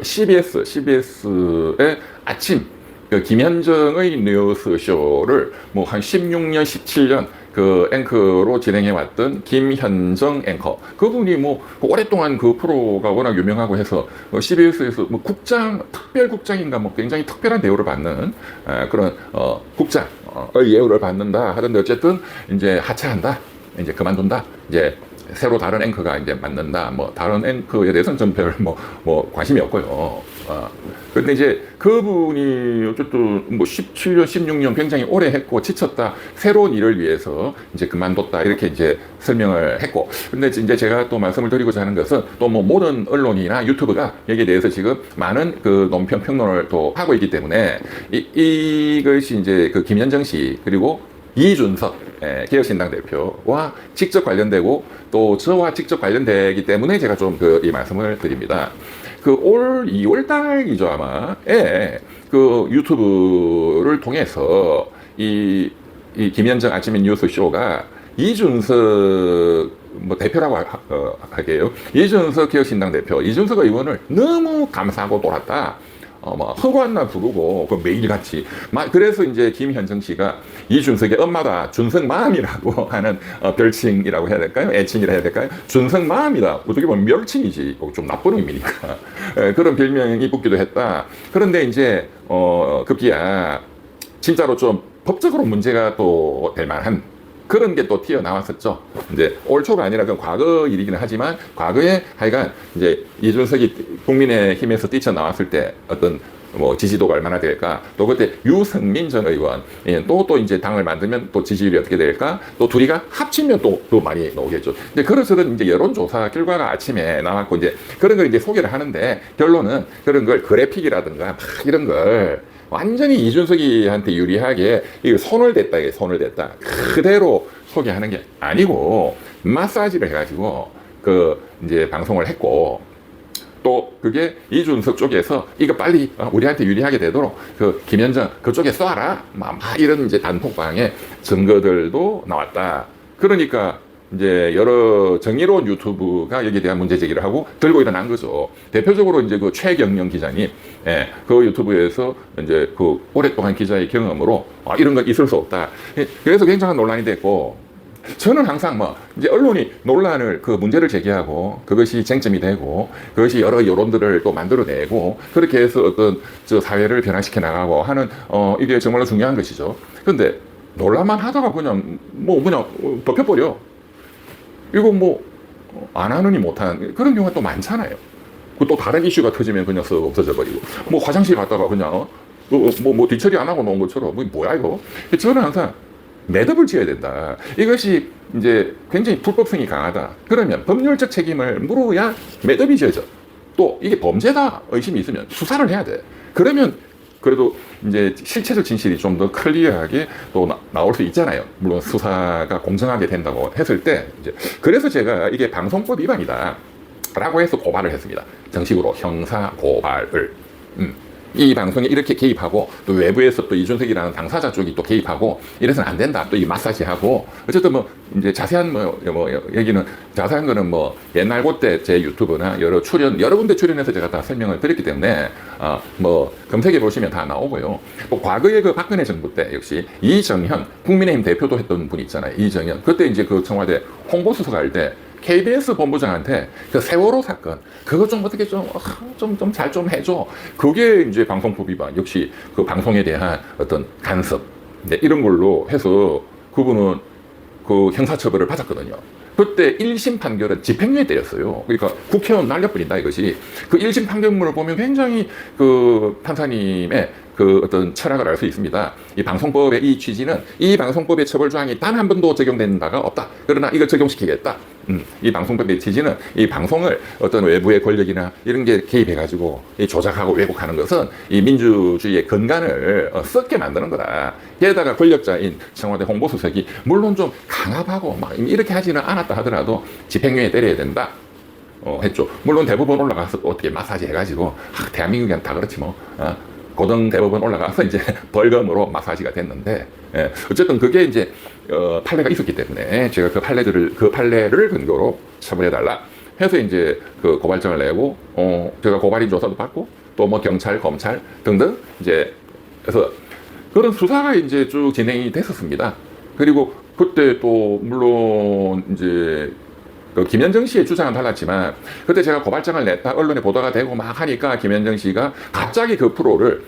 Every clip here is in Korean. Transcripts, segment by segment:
CBS의 아침 그 김현정의 뉴스 쇼를 뭐 한 16년, 17년 그 앵커로 진행해 왔던 김현정 앵커. 그분이 뭐 오랫동안 그 프로가 워낙 유명하고 해서 CBS에서 뭐 국장, 특별국장인가 뭐 굉장히 특별한 대우를 받는 그런 국장의 예우를 받는다 하던데 어쨌든 이제 하차한다. 이제 그만둔다. 이제 새로 다른 앵커가 이제 맡는다. 뭐 다른 앵커에 대해서는 좀 별 뭐 관심이 없고요. 근데 이제 그분이 어쨌든 뭐 17년, 16년 굉장히 오래 했고 지쳤다. 새로운 일을 위해서 이제 그만뒀다. 이렇게 이제 설명을 했고. 근데 이제 제가 또 말씀을 드리고자 하는 것은 또 뭐 모든 언론이나 유튜브가 여기에 대해서 지금 많은 그 논평 평론을 또 하고 있기 때문에 이것이 이제 그 김현정 씨 그리고 이준석 개혁신당 대표와 직접 관련되고 또 저와 직접 관련되기 때문에 제가 좀 이 말씀을 드립니다. 그 올 2월 달이죠 아마 그 유튜브를 통해서 이 김현정 아침에 뉴스 쇼가 이준석 뭐 대표라고 할게요. 이준석 개혁신당 대표 이준석 의원을 너무 감사하고 돌았다. 뭐 허구한나 부르고 그 매일같이 그래서 이제 김현정 씨가 이준석의 엄마다 준석맘이라고 하는 별칭이라고 해야 될까요? 애칭이라 해야 될까요? 준석맘이다. 어떻게 보면 멸칭이지 좀 나쁜 의미니까 그런 별명이 붙기도 했다. 그런데 이제 급기야 진짜로 좀 법적으로 문제가 또 될 만한 그런 게 또 튀어나왔었죠. 이제 올 초가 아니라 그 과거 일이기는 하지만 과거에 하여간 이제 이준석이 국민의힘에서 뛰쳐나왔을 때 어떤 뭐 지지도가 얼마나 될까? 또 그때 유승민 전 의원 또 이제 당을 만들면 또 지지율이 어떻게 될까? 또 둘이가 합치면 또 많이 나오겠죠. 근데 그래서는 이제 여론조사 결과가 아침에 나왔고 이제 그런 걸 이제 소개를 하는데 결론은 그런 걸 그래픽이라든가 막 이런 걸 완전히 이준석이한테 유리하게 손을 댔다, 이게 손을 댔다. 그대로 소개하는 게 아니고, 마사지를 해가지고, 이제 방송을 했고, 또 그게 이준석 쪽에서 이거 빨리 우리한테 유리하게 되도록 김현정 그쪽에 쏴라. 막 이런 이제 단톡방에 증거들도 나왔다. 그러니까, 이제 여러 정의로운 유튜브가 여기에 대한 문제 제기를 하고 들고 일어난 거죠. 대표적으로 이제 그 최경영 기자님, 그 유튜브에서 이제 그 오랫동안 기자의 경험으로 이런 건 있을 수 없다. 그래서 굉장한 논란이 됐고, 저는 항상 뭐 이제 언론이 논란을 그 문제를 제기하고 그것이 쟁점이 되고 그것이 여러 여론들을 또 만들어내고 그렇게 해서 어떤 저 사회를 변화시켜 나가고 하는 이게 정말로 중요한 것이죠. 그런데 논란만 하다가 그냥 덮여버려. 이거 뭐 안 하느니 못하는 그런 경우가 또 많잖아요. 또 다른 이슈가 터지면 그냥 썩 없어져 버리고 뭐 화장실 갔다가 그냥 뭐 뒤처리 안 하고 놓은 것처럼 뭐야 이거. 저는 항상 매듭을 지어야 된다. 이것이 이제 굉장히 불법성이 강하다. 그러면 법률적 책임을 물어야 매듭이 지어져. 또 이게 범죄다 의심이 있으면 수사를 해야 돼. 그러면 그래도 이제 실체적 진실이 좀 더 클리어하게 또 나올 수 있잖아요. 물론 수사가 공정하게 된다고 했을 때 이제 그래서 제가 이게 방송법 위반이다 라고 해서 고발을 했습니다. 정식으로 형사 고발을. 이 방송에 이렇게 개입하고 또 외부에서 또 이준석이라는 당사자 쪽이 또 개입하고 이래서는 안 된다. 또 이 마사지하고 어쨌든 뭐 이제 자세한 얘기는 자세한 거는 뭐 옛날 그때 제 유튜브나 여러 군데 출연해서 제가 다 설명을 드렸기 때문에 뭐 검색해 보시면 다 나오고요. 또 과거에 그 박근혜 정부 때 역시 이정현 국민의힘 대표도 했던 분이 있잖아요. 이정현 그때 이제 그 청와대 홍보수석 할 때 KBS 본부장한테 그 세월호 사건 그거 좀 어떻게 좀 잘 좀 해줘. 그게 이제 방송법 위반 역시 그 방송에 대한 어떤 간섭 이런 걸로 해서 그분은 그 형사처벌을 받았거든요. 그때 1심 판결은 집행유예 때렸어요. 그러니까 국회의원 날려버린다 이것이. 그 1심 판결문을 보면 굉장히 그 판사님의 그 어떤 철학을 알 수 있습니다. 이 방송법의 이 취지는 이 방송법의 처벌 조항이 단 한 번도 적용된 바가 없다. 그러나 이걸 적용시키겠다. 이 방송법의 취지는 이 방송을 어떤 외부의 권력이나 이런 게 개입해가지고 이 조작하고 왜곡하는 것은 이 민주주의의 근간을 썩게 만드는 거다. 게다가 권력자인 청와대 홍보수석이 물론 좀 강압하고 막 이렇게 하지는 않았다 하더라도 집행유예 때려야 된다. 했죠. 물론 대법원 올라가서 어떻게 마사지 해가지고 대한민국은 다 그렇지 뭐. 고등 대법원 올라가서 이제 벌금으로 마사지가 됐는데, 어쨌든 그게 이제 판례가 있었기 때문에 제가 그 판례를 근거로 처벌해달라. 해서 이제 그 고발장을 내고, 제가 고발인 조사도 받고, 또 뭐 경찰, 검찰 등등 이제 그래서 그런 수사가 이제 쭉 진행이 됐었습니다. 그리고 그때 또 물론 이제 그 김현정 씨의 주장은 달랐지만 그때 제가 고발장을 냈다 언론에 보도가 되고 막 하니까 김현정 씨가 갑자기 그 프로를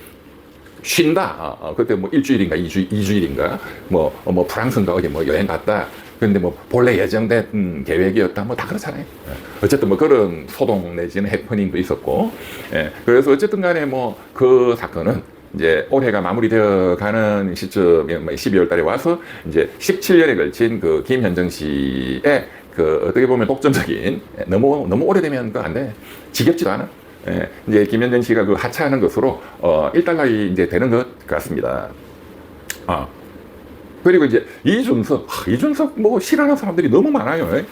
쉰다. 그때 뭐 일주일인가 이주일인가 뭐 프랑스인가 어디 뭐 여행 갔다. 근데 뭐 본래 예정된 계획이었다. 뭐 다 그렇잖아요. 어쨌든 뭐 그런 소동 내지는 해프닝도 있었고, 예. 그래서 어쨌든 간에 뭐 그 사건은 이제 올해가 마무리되어 가는 시점에 12월 달에 와서 이제 17년에 걸친 그 김현정 씨의 그 어떻게 보면 독점적인 너무 오래되면 그 안 돼. 지겹지도 않아. 예, 이제 김현정 씨가 그 하차하는 것으로 일단락이 이제 되는 것 같습니다. 그리고 이제 이준석 뭐 싫어하는 사람들이 너무 많아요. 예,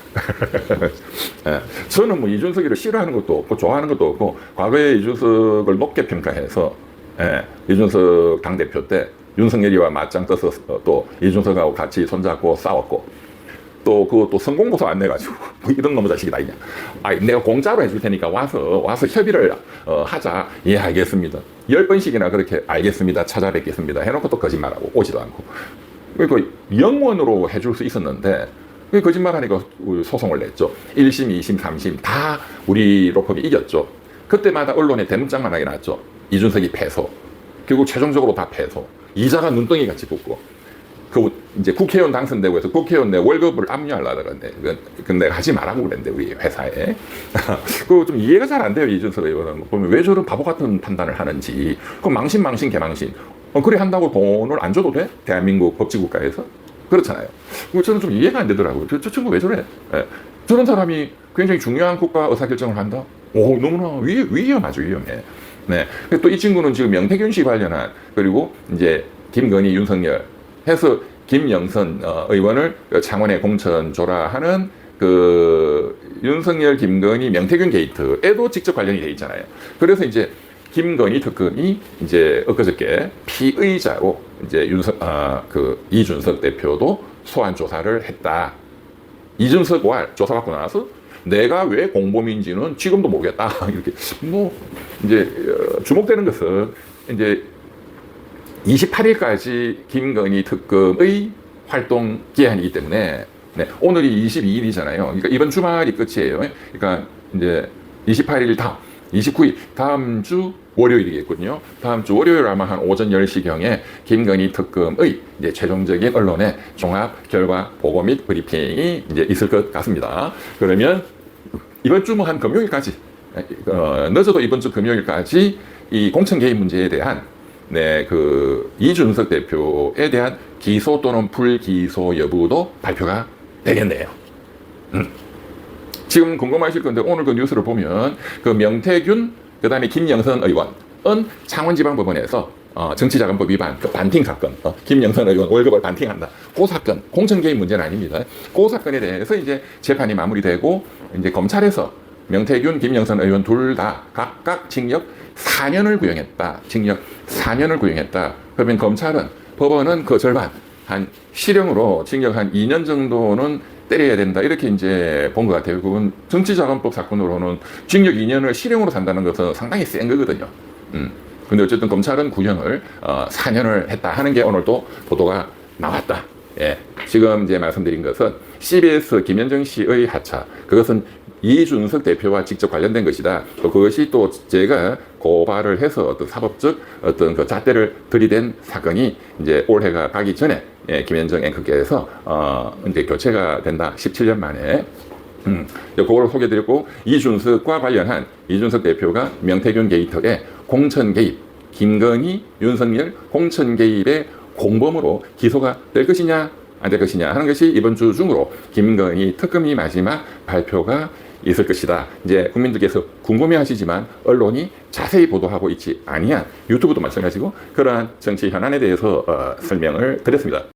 저는 뭐 이준석이를 싫어하는 것도 없고 좋아하는 것도 없고 과거에 이준석을 높게 평가해서 이준석 당대표 때 윤석열이와 맞짱 떠서 또 이준석하고 같이 손잡고 싸웠고 또 그것도 성공보소 안 내가지고 뭐 이런 놈의 자식이 다 있냐. 내가 공짜로 해줄 테니까 와서 협의를 하자. 예, 알겠습니다. 10번씩이나 그렇게 알겠습니다. 찾아뵙겠습니다. 해놓고 또 거짓말하고 오지도 않고. 그러니까 영원으로 해줄 수 있었는데 거짓말하니까 소송을 냈죠. 1심, 2심, 3심 다 우리 로펌이 이겼죠. 그때마다 언론에 대문짝만 하게 났죠. 이준석이 패소. 결국 최종적으로 다 패소. 이자가 눈덩이 같이 붙고. 그 이제 국회의원 당선되고 해서 국회의원 내 월급을 압류하려고 그러는데 그건 내가 하지 말라고 그랬는데 우리 회사에 그거 좀 이해가 잘 안 돼요. 이준석 의원은 보면 왜 저런 바보 같은 판단을 하는지. 그 망신 개망신 그래 한다고 돈을 안 줘도 돼? 대한민국 법치국가에서 그렇잖아요. 저는 좀 이해가 안 되더라고요. 저 친구 왜 저래? 저런 사람이 굉장히 중요한 국가 의사결정을 한다? 너무나 위험하죠. 위험해. 네. 또 이 친구는 지금 명태균 씨 관련한 그리고 이제 김건희, 윤석열 해서 김영선 의원을 창원에 공천 줘라 하는 그 윤석열, 김건희, 명태균 게이트에도 직접 관련이 돼 있잖아요. 그래서 이제 김건희 특검이 이제 엊그저께 피의자로 이제 이준석 대표도 소환 조사를 했다. 이준석과 조사받고 나서 내가 왜 공범인지는 지금도 모르겠다. 이렇게 뭐 이제 주목되는 것은 이제 28일까지 김건희 특검의 활동 기한이기 때문에 오늘이 22일이잖아요. 그러니까 이번 주말이 끝이에요. 그러니까 이제 28일 29일 다음 주 월요일이겠군요. 다음 주 월요일 아마 한 오전 10시경에 김건희 특검의 이제 최종적인 언론의 종합 결과 보고 및 브리핑이 이제 있을 것 같습니다. 그러면 이번 주 뭐 한 금요일까지 늦어도 이번 주 금요일까지 이 공천 개입 문제에 대한 그 이준석 대표에 대한 기소 또는 불기소 여부도 발표가 되겠네요. 지금 궁금하실 건데 오늘 그 뉴스를 보면 그 명태균 그다음에 김영선 의원은 창원지방법원에서 정치자금법 위반 그 반팅 사건 김영선 의원 월급을 반팅한다. 그 사건 공천 개입 문제는 아닙니다. 그 사건에 대해서 이제 재판이 마무리되고 이제 검찰에서 명태균, 김영선 의원 둘 다 각각 징역 4년을 구형했다. 징역 4년을 구형했다. 그러면 검찰은 법원은 그 절반 한 실형으로 징역 한 2년 정도는 때려야 된다. 이렇게 이제 본 것 같아요. 그건 정치자금법 사건으로는 징역 2년을 실형으로 산다는 것은 상당히 센 거거든요. 근데 어쨌든 검찰은 구형을 4년을 했다 하는 게 오늘 또 보도가 나왔다. 예. 지금 이제 말씀드린 것은 CBS 김현정 씨의 하차. 그것은 이준석 대표와 직접 관련된 것이다. 또 그것이 또 제가 고발을 해서 어떤 사법적 어떤 그 잣대를 들이댄 사건이 이제 올해가 가기 전에 김현정 앵커께서 이제 교체가 된다. 17년 만에. 그걸 소개드렸고 이준석과 관련한 이준석 대표가 명태균 게이트의 공천 개입, 김건희, 윤석열 공천 개입의 공범으로 기소가 될 것이냐 안 될 것이냐 하는 것이 이번 주 중으로 김건희 특검이 마지막 발표가 있을 것이다. 이제 국민들께서 궁금해하시지만 언론이 자세히 보도하고 있지 아니한 유튜브도 마찬가지고 그러한 정치 현안에 대해서 설명을 드렸습니다.